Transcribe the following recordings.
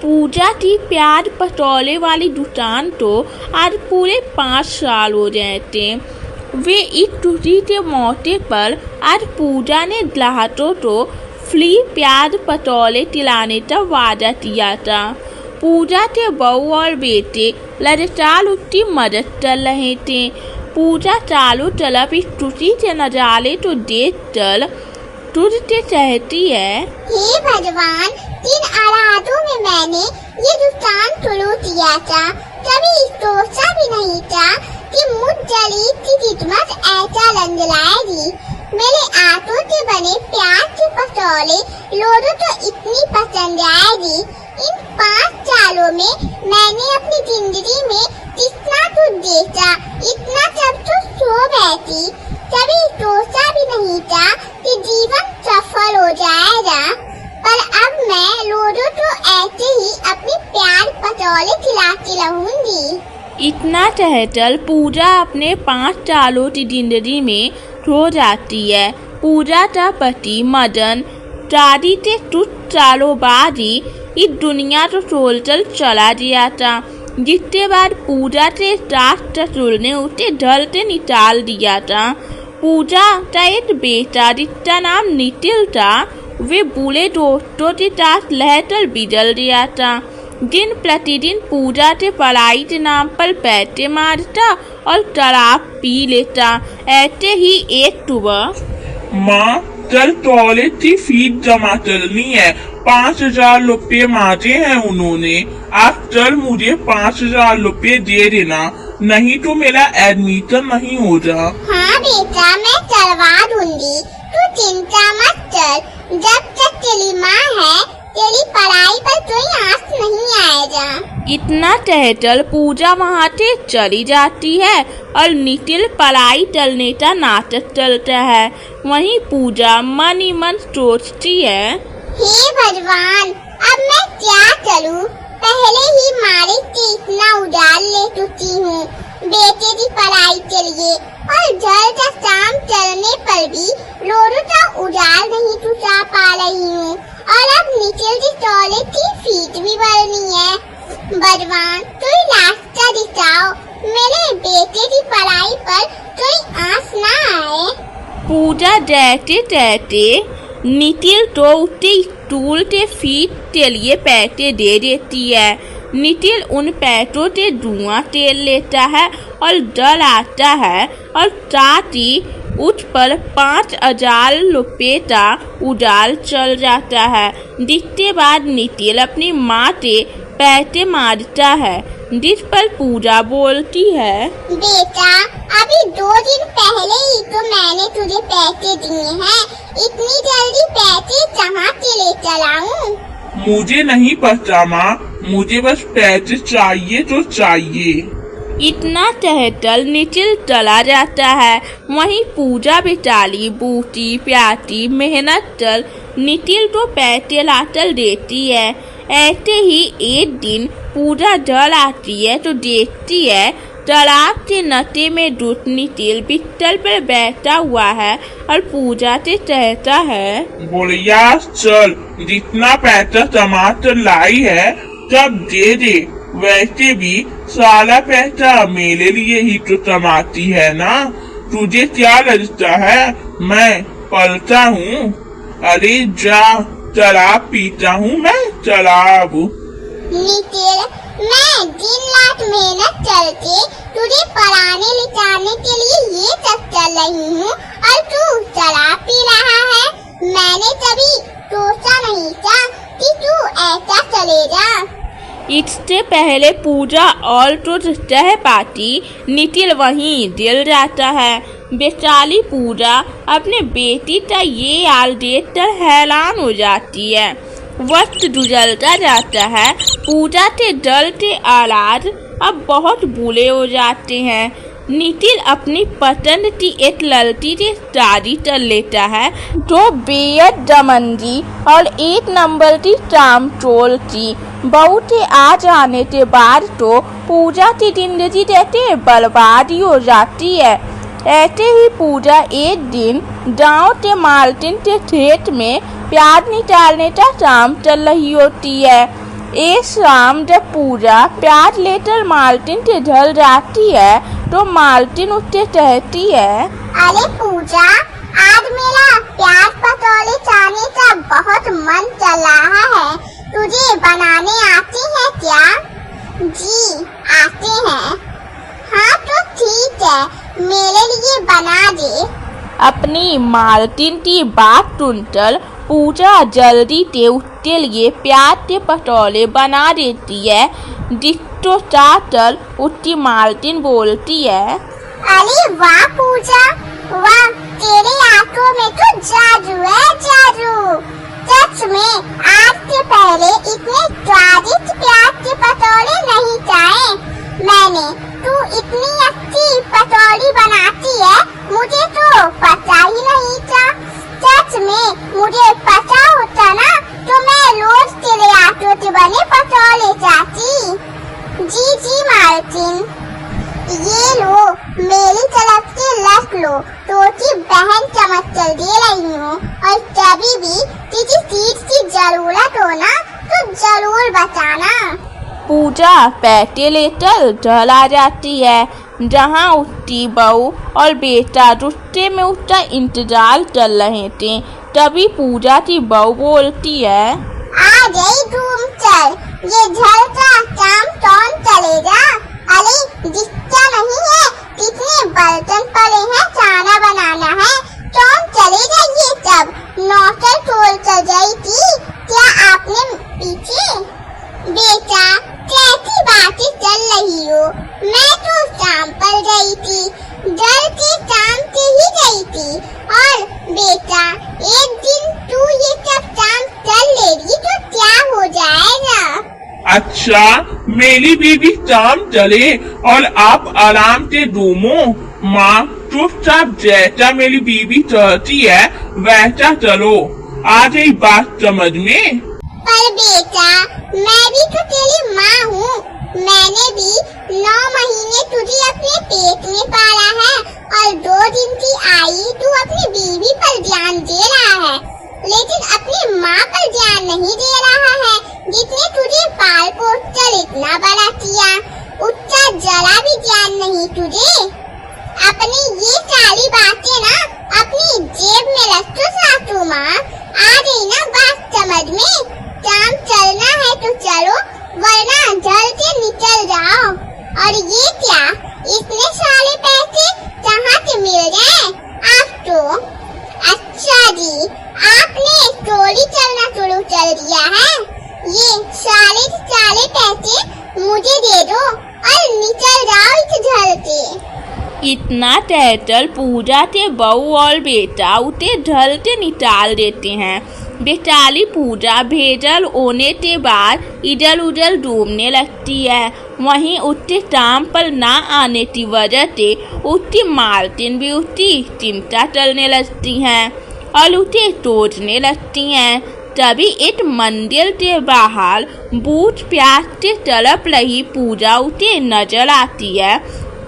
पूजा की प्याज पटोले वाली दुकान तो आज पूरे 5 साल हो गए थे। वे इस छुट्टी के मौके पर आज पूजा ने ग्राहकों को फ्री प्याज पटोले खिलाने का वादा किया था। पूजा के बहू और बेटे लगातार उसकी मदद कर रहे थे। पूजा चारों तरफ इस छुट्टी के नजारे को देखकर तुझ से कहती है, हे भगवान, किन आराधों में मैंने ये दुकान शुरू किया था। कभी सोचा भी नहीं था कि मुझ गरीब की खिदमत ऐसा रंग लाएगी। मेरे आटों से बने प्याज के पटोले लोगों को इतनी पसंद आएगी। इन 5 सालों में मैंने अपनी जिंदगी में कितना कुछ देखा, इतना सब कुछ सो बैठी। कभी सोचा भी नहीं था कि जीवन सफल हो जाएगा, पर अब मैं लोगों को ऐसे ही अपनी प्यार पटोले खिलाती रहूंगी। इतना कहकर पूजा अपने 5 सालों की जिंदगी में खो जाती है। पूजा का पति मदन शादी से कुछ सालों बाद ही इस दुनिया को छोड़कर चला गया था, जिसके बाद पूजा से सास ससुर ने उसे घर से निकाल दिया था। पूजा का एक बेटा जिसका नाम नितिल था, वे बुरे दोस्तों के साथ रहकर बिगड़ गया था। दिन प्रतिदिन पूजा से पढ़ाई के नाम पर पैसे मारता और शराब पी लेता। ऐसे ही एक सुबह, माँ, कल कॉलेज की फीस जमा करनी है। 5,000 रुपये मांगे हैं उन्होंने। आप कल मुझे 5,000 रुपये दे देना, नहीं तो मेरा एडमिशन नहीं होगा। हाँ बेटा, मैं करवा दूंगी, तू चिंता मत कर। जब तक तेरी माँ है, तेरी पढ़ाई पर कोई आस नहीं आएगा। इतना कहकर पूजा वहाँ से चली जाती है और नितिल पढ़ाई चलने का नाटक चलता है। वहीं पूजा मन ही मन सोचती है, हे भगवान, अब मैं क्या करूँ? पहले ही मालिक से इतना उधार ले चुकी हूँ बेटे की पढ़ाई के लिए, और घर का काम चलने पर भी लोगों का उधार नहीं चुका पा रही हूँ, और अब नितिल की कॉलेज की फीस भी भरनी है। भगवान, कोई रास्ता दिखाओ, मेरे बेटे की पढ़ाई पर कोई आस ना आए। पूजा कहते कहते नितिल तो उसे स्कूल के फीस के लिए पैसे दे देती है। नितिल उन पैसों से धुआं तेल लेता है और डर आता है, और साथ ही उस पर 5,000 रुपये का उधार चल जाता है। जिसके बाद नितिल अपनी माँ से पैसे मांगता है, जिस पर पूजा बोलती है, बेटा, अभी 2 दिन पहले ही तो मैंने तुझे पैसे दिए हैं। इतनी जल्दी पैसे कहाँ से लेकर आऊं? मुझे नहीं पता माँ, मुझे बस पैसे चाहिए तो चाहिए। इतना कहकर नितिल चला जाता है। वहीं पूजा बेचारी बूटी प्यासी मेहनत कर नितिल को पैसे लाकर देती है। ऐसे ही एक दिन पूजा घर आती है तो देखती है तालाब के नशे में धुत नितिल बिस्तर पर बैठा हुआ है और पूजा से कहता है, बोलिया चल, जितना पैसा जमा कर लाई है सब दे दे। वैसे भी सारा पैसा मेरे लिए ही तो कमाती है ना, तुझे क्या लगता है मैं पलता हूँ? अरे जा, शराब पीता हूँ मैं, शराब। नितिल, मैं दिन रात मेहनत करके तुझे पढ़ाने लिखाने के लिए ये सब कर रही हूँ, और तू शराब पी रहा है। मैंने कभी सोचा नहीं था कि तू ऐसा करेगा। इससे पहले पूजा और तो कह पाती, नितिल वहीं दिल जाता है। बेचारी पूजा अपने बेटी का ये हाल देखकर हैरान हो जाती है। वक्त गुजरता जाता है। पूजा के डर के हालात अब बहुत बुरे हो जाते हैं। नितिल अपनी पसंद की एक लड़की से शादी कर लेता है, जो बेहद दमंगी और 1 नंबर की चामचोल थी। बहू के आ जाने के बाद तो पूजा की जिंदगी जैसे बर्बादी हो जाती है। ऐसे ही पूजा एक दिन गांव के मालकिन के खेत में प्याज निकालने का काम चल रही होती है। एक शाम जब पूजा प्याज लेकर मालकिन के घर जाती है तो मालकिन उससे कहती है, अरे पूजा, आज मेरा प्याज पकौड़े खाने का बहुत मन चल रहा है। तुझे बनाने आती है क्या? जी आते हैं। हाँ तो ठीक है, मेरे लिए बना दे। अपनी मालकिन की बात सुनकर पूजा जल्दी से उसके लिए प्याज के पकौड़े बना देती है। जिसको चाहकर उसकी मालकिन बोलती है, अरे वाह पूजा, वाह, तेरे आंखों में तो जादू है, जादू। सच में आज से पहले इतने स्वादिष्ट प्याज के पकौड़े नहीं खाए मैंने। तू इतनी अच्छी पकौड़ी बनाती है, मुझे तो पता ही नहीं था। सच में मुझे पता होता ना तो मैं रोज तेरे आटो से बने पकौड़े खाती। जी जी मालकिन, ये लो, मेरी तरफ से रख लो। छोटी बहन चमचल दे रही हूँ, और कभी भी किसी चीज की जरूरत हो ना तो जरूर बताना। पूजा पैसे लेकर घर आ जाती है, जहाँ उसकी बहू और बेटा गुस्से में उसका इंतजार कर रहे थे। तभी पूजा की बहू बोलती है, आ गई धूम चल, ये घर का काम कौन करेगा? अरे दिखता नहीं है कितने बर्तन पड़े हैं, खाना बनाना है, कौन करेगा ये सब? नौकर छोड़ कर गई थी क्या आपने पीछे? बेटा कैसी बातें चल रही हो? मैं तो काम पर गई थी, घर के काम से ही गई थी। और बेटा, एक दिन तू ये सब काम कर लेगी तो क्या हो जाएगा? अच्छा, मेरी बीवी काम चले और आप आराम से घूमो। माँ चुपचाप जैसा मेरी बीवी चाहती है वैसा चलो। आ गई बात समझ में? पर बेटा, मैं भी तो तेरी माँ हूँ। मैंने भी 9 महीने तुझे अपने पेट में पाला है, और 2 दिन की आई तू अपनी बीवी पर ध्यान दे रहा है, लेकिन अपनी माँ पर ध्यान नहीं दे रहा है। जिसने तुझे पाल पोस कर इतना बड़ा किया, उसका जरा भी ध्यान नहीं तुझे। अपनी ये सारी बातें ना अपनी जेब में रख तो सासू माँ। आ गई ना बात समझ में? काम चलना है तो चलो, वरना घर से निकल जाओ। और ये क्या, इतने सारे पैसे कहाँ से मिल गए आपको? अच्छा जी, आपने स्टोरी चलना शुरू कर दिया है। ये सारे पैसे मुझे दे दो और निकल जाओ इस घर से। इतना कहकर पूजा के बहू और बेटा उसे घर से निकाल देते हैं। बेचारी पूजा भेजल होने के बाद इधर उधर घूमने लगती है। वहीं उसके काम पर ना आने की वजह से उसकी मालकिन भी उसकी चिंता करने लगती हैं और उसे सोचने लगती हैं। तभी एक मंदिर के बाहर बूझ प्यास से तड़प रही पूजा उसे नजर आती है।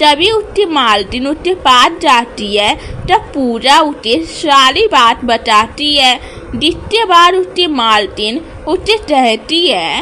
तभी उसकी मालकिन उसके पास जाती है। तब पूजा उसे सारी बात बताती है, जिसके बाद उसकी मालकिन उसे कहती है,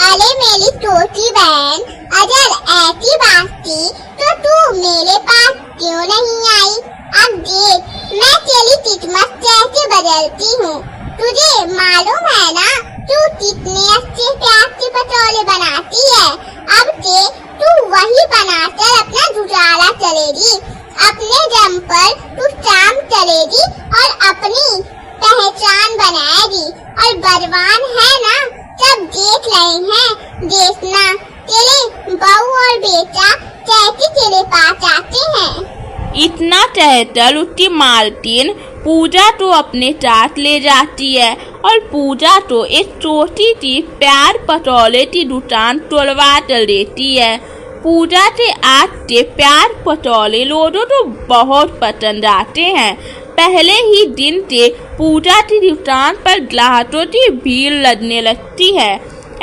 अरे मेरी छोटी बहन, अगर ऐसी बात थी तो तू मेरे पास क्यों नहीं आई? अब देख, मैं तेरी किस्मत कैसे बदलती हूँ। तुझे मालूम है ना तू कितने अच्छे प्याज के पकौड़े बनाती है। अब से तू वही बनाकर अपना गुजारा चलेगी। अपने दम पर तू काम करेगी और अपनी पहचान बनाएगी। और बलवान है ना, सब देख रहे हैं। देखना तेरे बहू और बेटा कैसे तेरे पास आते हैं। इतना कहकर उसकी मालकिन पूजा को अपने साथ ले जाती है और पूजा को एक छोटी सी प्याज पकौड़े की दुकान तोड़वा कर देती है। पूजा के आज के प्याज पकौड़े लोगों को बहुत पसंद आते हैं। पहले ही दिन से पूजा की दुकान पर ग्राहकों की भीड़ लगने लगती है।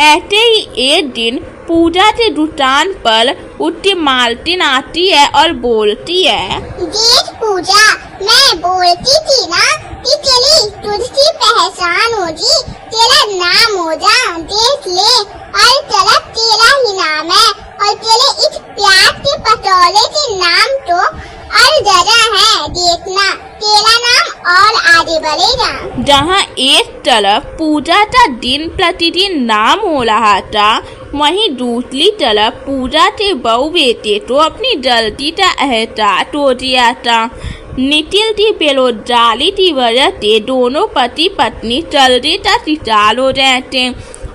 ऐसे ही एक दिन पूजा के दुकान पर उठती मालकिन आती है और बोलती है, देख पूजा, मैं बोलती थी ना कि तेरी तुझसे पहचान होगी, तेरा नाम होगा, देख ले, और चला तेरा ही नाम है, और तेरे इस प्यार के पटोले के नाम तो और जगह है, देखना तेरा नाम और आगे बढ़ेगा। जहाँ एक तरफ पूजा का दिन प्रतिदिन नाम हो रहा था, वहीं दूसरी तरफ पूजा के बहू बेटे तो अपनी गलती का एहसास हो गया था। निटिल की बेरोजगारी की वजह से दोनों पति पत्नी चलने का शिकार हो रहे थे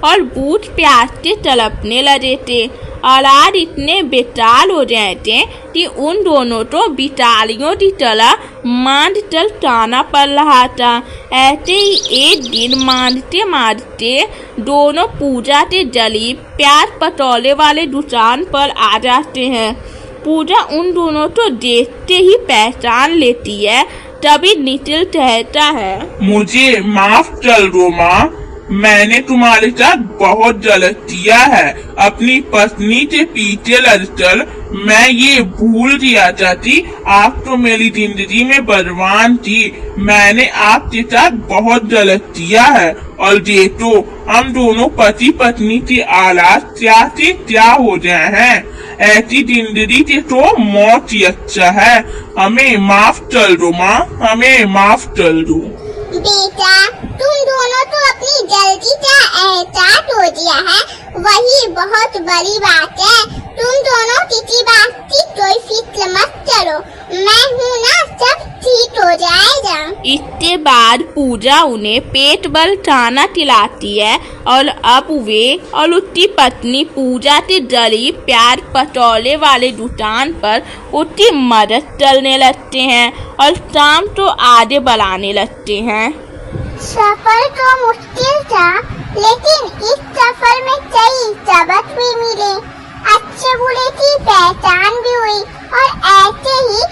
और भूख प्यास से तड़पने लगे थे और आज इतने बेताल हो गए थे कि उन दोनों को बिचारियों की तरह मांझ चल टाना पड़ रहा था। ऐसे ही एक दिन मांझते मांझते दोनों पूजा के जली प्याज पटोले वाले दुकान पर आ जाते हैं। पूजा उन दोनों को देखते ही पहचान लेती है। तभी निटिल कहता है, मुझे माफ कर दो माँ, मैंने तुम्हारे साथ बहुत गलत किया है। अपनी पत्नी के पीछे लड़कर मैं ये भूल गया चाची, आप तो मेरी जिंदगी में बलवान थी। मैंने आपके साथ बहुत गलत किया है और ये तो हम दोनों पति पत्नी की हालात क्या से क्या हो गए हैं। ऐसी जिंदगी के तो मौत ही अच्छा है। हमें माफ कर दो माँ, हमें माफ कर दो। बेटा, तुम दोनों तो अपनी गलती का एहसास हो गया है, वही बहुत बड़ी बात है। तुम दोनों किसी बात की कोई फिक्र मत करो, मैं हूँ ना, सब ठीक हो जाएगा। इसके बाद पूजा उन्हें पेट भर खाना खिलाती है और अब वे और उसकी पत्नी पूजा के जली प्याज पटोले वाले दुकान पर उसकी मदद करने लगते हैं और काम तो आगे बढ़ाने लगते हैं। सफर तो मुश्किल था, लेकिन इस सफर में कई सबक भी मिले, अच्छे बुरे की पहचान भी हुई और ऐसे ही